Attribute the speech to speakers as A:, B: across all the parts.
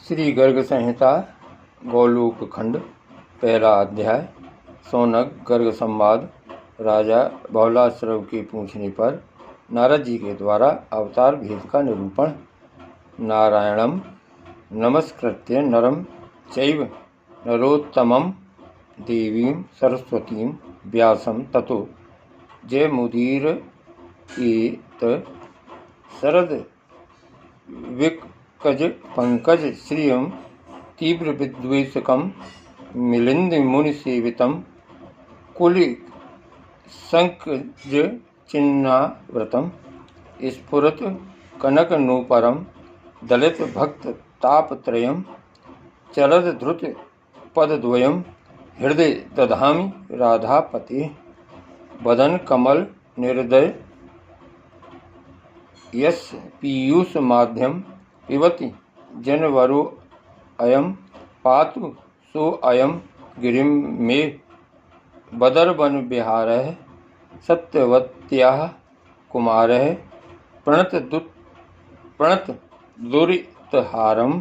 A: श्री गर्ग संहिता गोलोक खंड पहला अध्याय। सौनक गर्ग संवाद। राजा बहुलाश्रव के पूछने पर नारद जी के द्वारा अवतार भेद का निरूपण। नारायणम नमस्कृत्य नरम चैव नरोत्तमं देवीं सरस्वतीं व्यासं ततो जयमुदीरयेत शरद विकज पंकज श्रियं तीव्र विद्वेषकं मिलिंद मुनि सेवितं कुलि संकज चिन्नाव्रतम स्फुरत कनक नूपरम दलित भक्त तापत्रयम चलद धृत पदद्वयम हृदय दधामि राधापते बदन कमल निर्दय यस पीयूष माध्यम पिबति जनवरो अयम पातु सो अयम गिरिम मे बदरवन विहारः सत्यवत्याः कुमारः प्रणत दुरितहारम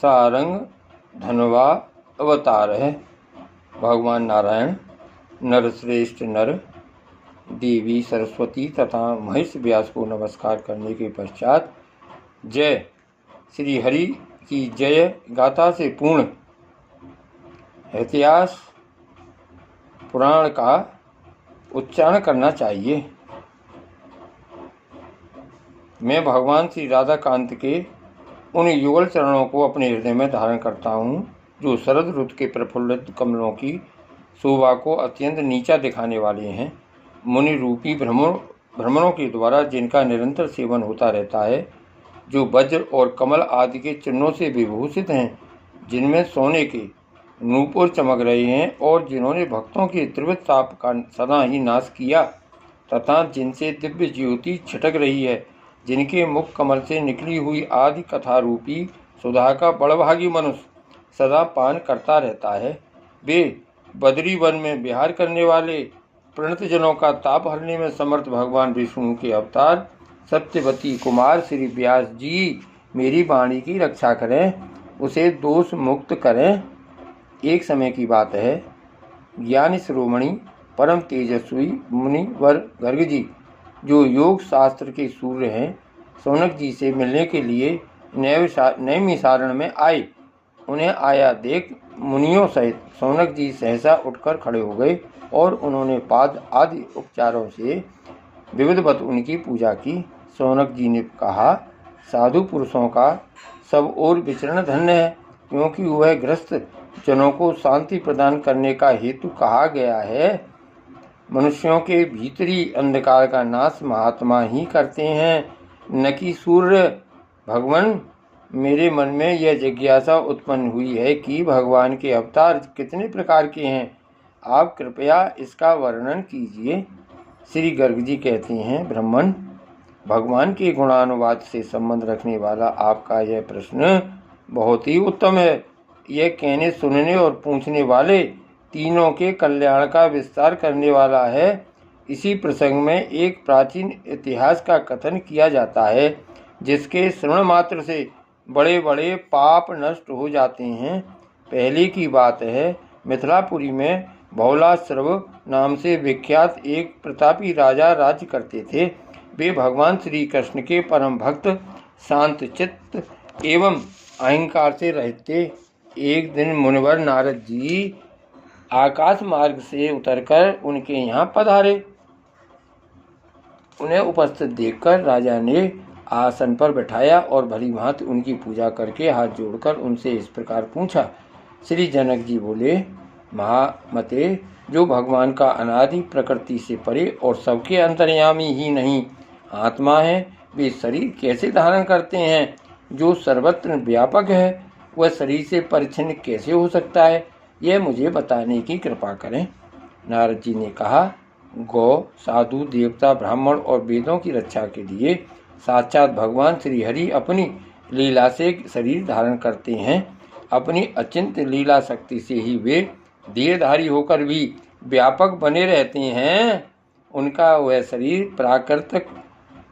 A: सारंग धनवा अवतारः। भगवान नारायण नरश्रेष्ठ नर देवी सरस्वती तथा महेश व्यास को नमस्कार करने के पश्चात जय श्री हरि की जय गाथा से पूर्ण इतिहास पुराण का उच्चारण करना चाहिए। मैं भगवान श्री राधाकांत के उन युगल चरणों को अपने हृदय में धारण करता हूँ जो शरद ऋतु के प्रफुल्लित कमलों की शोभा को अत्यंत नीचा दिखाने वाले हैं। मुनि रूपी भ्रमणों के द्वारा जिनका निरंतर सेवन होता रहता है, जो वज्र और कमल आदि के चिन्हों से विभूषित हैं, जिनमें सोने के नूपुर चमक रहे हैं और जिन्होंने भक्तों के त्रिवृत ताप का सदा ही नाश किया तथा जिनसे दिव्य ज्योति छिटक रही है, जिनके मुख कमल से निकली हुई आदि कथा रूपी सुधा का बड़भागी मनुष्य सदा पान करता रहता है, वे बद्री वन में विहार करने वाले प्रणत जनों का ताप हरने में समर्थ भगवान विष्णु के अवतार सत्यवती कुमार श्री व्यास जी मेरी वाणी की रक्षा करें, उसे दोष मुक्त करें। एक समय की बात है, ज्ञानी शिरोमणि परम तेजस्वी मुनि वर गर्ग जी, जो योग शास्त्र के सूर्य हैं, सौनक जी से मिलने के लिए नैमिषारण्य में आए। उन्हें आया देख मुनियों सहित सौनक जी सहसा उठकर खड़े हो गए और उन्होंने पाद आदि उपचारों से विविधवत उनकी पूजा की। सौनक जी ने कहा, साधु पुरुषों का सब ओर विचरण धन्य है, क्योंकि वह ग्रस्त जनों को शांति प्रदान करने का हेतु कहा गया है। मनुष्यों के भीतरी अंधकार का नाश महात्मा ही करते हैं, न कि सूर्य। भगवान, मेरे मन में यह जिज्ञासा उत्पन्न हुई है कि भगवान के अवतार कितने प्रकार के हैं, आप कृपया इसका वर्णन कीजिए। श्री गर्ग जी कहते हैं, ब्राह्मण, भगवान के गुणानुवाद से संबंध रखने वाला आपका यह प्रश्न बहुत ही उत्तम है। यह कहने सुनने और पूछने वाले तीनों के कल्याण का विस्तार करने वाला है। इसी प्रसंग में एक प्राचीन इतिहास का कथन किया जाता है, जिसके श्रवण मात्र से बड़े बड़े पाप नष्ट हो जाते हैं। पहले की बात है, मिथिलापुरी में बहुलाश्रव नाम से विख्यात एक प्रतापी राजा राज्य करते थे। वे भगवान श्री कृष्ण के परम भक्त, शांत चित्त एवं अहंकार से रहित थे। एक दिन मुनिवर नारद जी आकाश मार्ग से उतरकर उनके यहाँ पधारे। उन्हें उपस्थित देखकर राजा ने आसन पर बैठाया और भली भांति उनकी पूजा करके हाथ जोड़कर उनसे इस प्रकार पूछा। श्री जनक जी बोले, महामते, जो भगवान का अनादि प्रकृति से परे और सबके अंतर्यामी ही नहीं आत्मा है, वे शरीर कैसे धारण करते हैं? जो सर्वत्र व्यापक है, वह शरीर से परिच्छिन्न कैसे हो सकता है? यह मुझे बताने की कृपा करें। नारद जी ने कहा, गौ, साधु, देवता, ब्राह्मण और वेदों की रक्षा के लिए साक्षात भगवान श्री हरि अपनी लीला से शरीर धारण करते हैं। अपनी अचिंत्य लीला शक्ति से ही वे देहधारी होकर भी व्यापक बने रहते हैं। उनका वह शरीर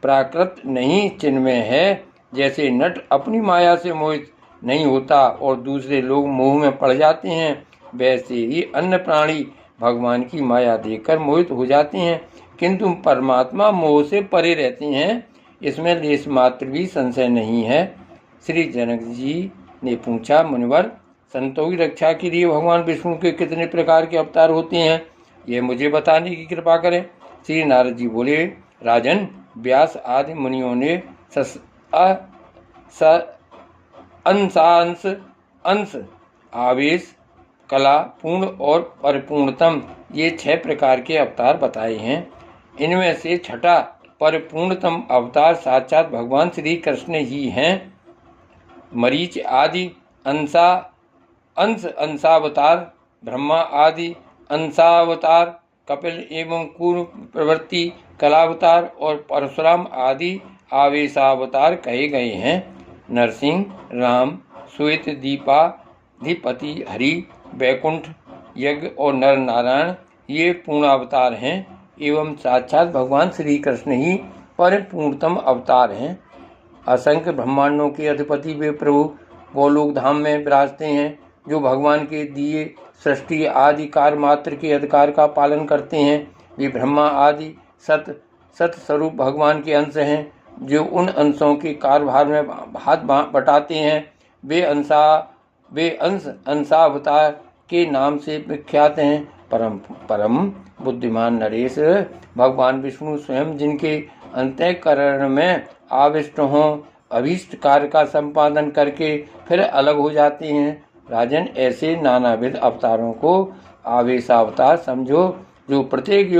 A: प्राकृत नहीं चिन्मय है। जैसे नट अपनी माया से मोहित नहीं होता और दूसरे लोग मोह में पड़ जाते हैं, वैसे ही अन्य प्राणी भगवान की माया देखकर मोहित हो जाते हैं, किंतु परमात्मा मोह से परे रहते हैं, इसमें लेश मात्र भी संशय नहीं है। श्री जनक जी ने पूछा, मुनिवर, संतों की रक्षा के लिए भगवान विष्णु के कितने प्रकार के अवतार होते हैं, ये मुझे बताने की कृपा करें। श्री नारद जी बोले, राजन, व्यास आदि मुनियों ने अंश, आवेश, कला, पूर्ण और परिपूर्णतम, ये 6 प्रकार के अवतार बताए हैं। इनमें से छठा परिपूर्णतम अवतार साक्षात भगवान श्री कृष्ण ही हैं। मरीच आदि अंशावतार, ब्रह्मा आदि अंशावतार, कपिल एवं कूर्म प्रवृत्ति कलावतार और परशुराम आदि आवेशावतार कहे गए हैं। नरसिंह, राम, श्वेत दीपाधिपति, हरि, वैकुंठ, यज्ञ और नर नारायण ये पूर्णावतार हैं एवं साक्षात भगवान श्री कृष्ण ही परिपूर्णतम अवतार हैं। असंख्य ब्रह्मांडों के अधिपति वे प्रभु गोलोक धाम में विराजते हैं, जो भगवान के दिए सृष्टि आदि कार्य मात्र के अधिकार का पालन करते हैं। वे ब्रह्मा आदि सत स्वरूप भगवान के अंश हैं, जो उन अंशों के कार्यभार में हाथ बटाते हैं। वे अंश अंशावतार के नाम से विख्यात हैं। परम बुद्धिमान नरेश, भगवान विष्णु स्वयं जिनके अंतःकरण में आविष्ट हों, अभीष्ट कार्य का संपादन करके फिर अलग हो जाते हैं। राजन, ऐसे नानाविध अवतारों को आवेशावतार समझो, जो प्रत्येक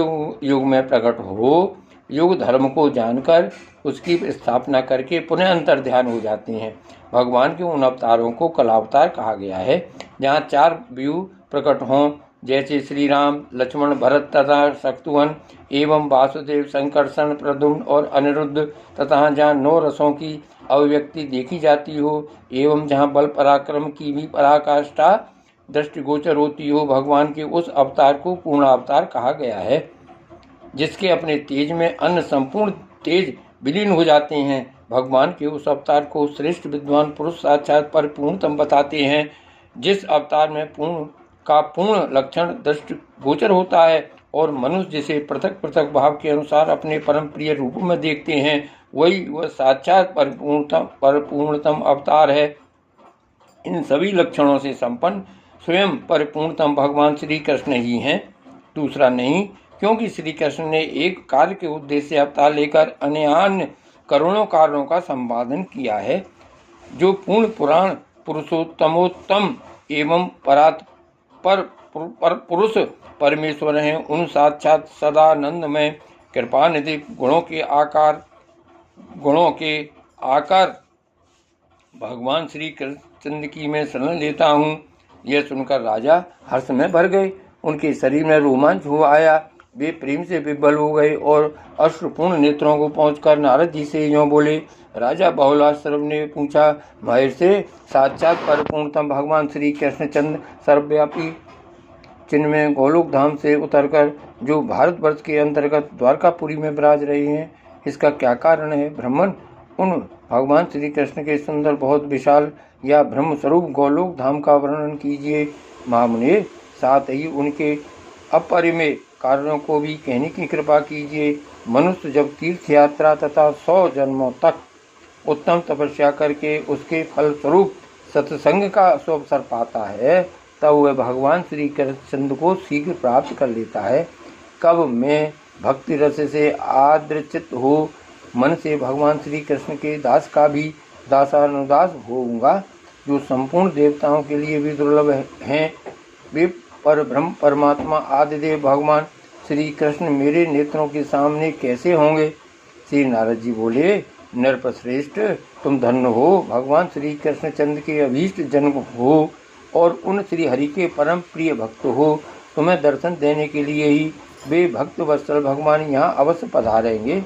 A: युग में प्रकट हो, युग धर्म को जानकर उसकी स्थापना करके पुनः अंतर्ध्यान हो जाते हैं। भगवान के उन अवतारों को कलावतार कहा गया है, जहाँ 4 व्यू प्रकट हों, जैसे श्री राम, लक्ष्मण, भरत तथा शत्रुघ्न एवं वासुदेव, संकर्षण, प्रद्युम्न और अनिरुद्ध, तथा जहाँ 9 रसों की अभिव्यक्ति देखी जाती हो एवं जहाँ बल पराक्रम की भी पराकाष्ठा दृष्टिगोचर होती हो, भगवान के उस अवतार को पूर्ण अवतार कहा गया है, जिसके अपने तेज में अन्य संपूर्ण तेज विलीन हो जाते हैं। भगवान के उस अवतार को श्रेष्ठ विद्वान पुरुष साक्षात परिपूर्णतम बताते हैं, जिस अवतार में पूर्ण लक्षण दृष्टिगोचर होता है और मनुष्य जिसे पृथक पृथक भाव के अनुसार अपने परम प्रिय रूप में देखते हैं, वही वह साक्षात परिपूर्णतम अवतार है। इन सभी लक्षणों से संपन्न स्वयं परिपूर्णतम भगवान श्री कृष्ण ही हैं, दूसरा नहीं, क्योंकि श्री कृष्ण ने एक कार्य के उद्देश्य से अवतार लेकर अन्य करोड़ों कार्यों का संपादन किया है। जो पूर्ण पुराण पुरुषोत्तमोत्तम एवं पुरुष परमेश्वर हैं, उन साक्षात सदानंद में कृपानिधि गुणों के आकार भगवान श्री कृष्ण की मैं शरण लेता हूँ। यह सुनकर राजा हर्ष में भर गए, उनके शरीर में रोमांच हो आया, वे प्रेम से विह्वल हो गए और अश्रुपूर्ण नेत्रों को पहुंचकर नारद जी से यूँ बोले। राजा बहुलाश्रव ने पूछा, महर्षि से साक्षात परिपूर्णतम भगवान श्री कृष्णचंद्र सर्वव्यापी चिन्मय गोलोक धाम से उतरकर जो भारतवर्ष के अंतर्गत द्वारकापुरी में विराज रहे हैं, इसका क्या कारण है? ब्राह्मण, उन भगवान श्री कृष्ण के सुंदर बहुत विशाल या ब्रह्म स्वरूप गोलोक धाम का वर्णन कीजिए। महामुने, साथ ही उनके अपरिमेय कारणों को भी कहने की कृपा कीजिए। मनुष्य जब तीर्थ यात्रा तथा 100 जन्मों तक उत्तम तपस्या करके उसके फल स्वरूप सत्संग का अवसर पाता है, तब वह भगवान श्री कृष्ण को शीघ्र प्राप्त कर लेता है। कब मैं भक्ति रस से आदृचित हो मन से भगवान श्री कृष्ण के दास का भी दासानुदास होऊंगा, जो संपूर्ण देवताओं के लिए भी दुर्लभ हैं। वे परब्रह्म परमात्मा आदिदेव भगवान श्री कृष्ण मेरे नेत्रों के सामने कैसे होंगे? श्री नारद जी बोले, नरपश्रेष्ठ, तुम धन्य हो, भगवान श्री कृष्णचंद्र के अभीष्ट जन्म हो और उन श्री हरि के परम प्रिय भक्त हो। तुम्हें दर्शन देने के लिए ही वे भक्त वत्सल भगवान यहाँ अवश्य पधारेंगे।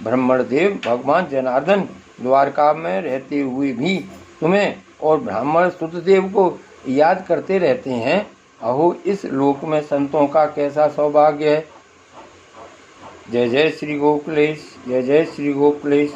A: ब्रह्मण देव भगवान जनार्दन द्वारका में रहते हुए भी तुम्हें और ब्राह्मण सुतदेव को याद करते रहते हैं। अहो, इस लोक में संतों का कैसा सौभाग्य है। जय जय श्री गोकुलेश, जय जय श्री गोकुलेश।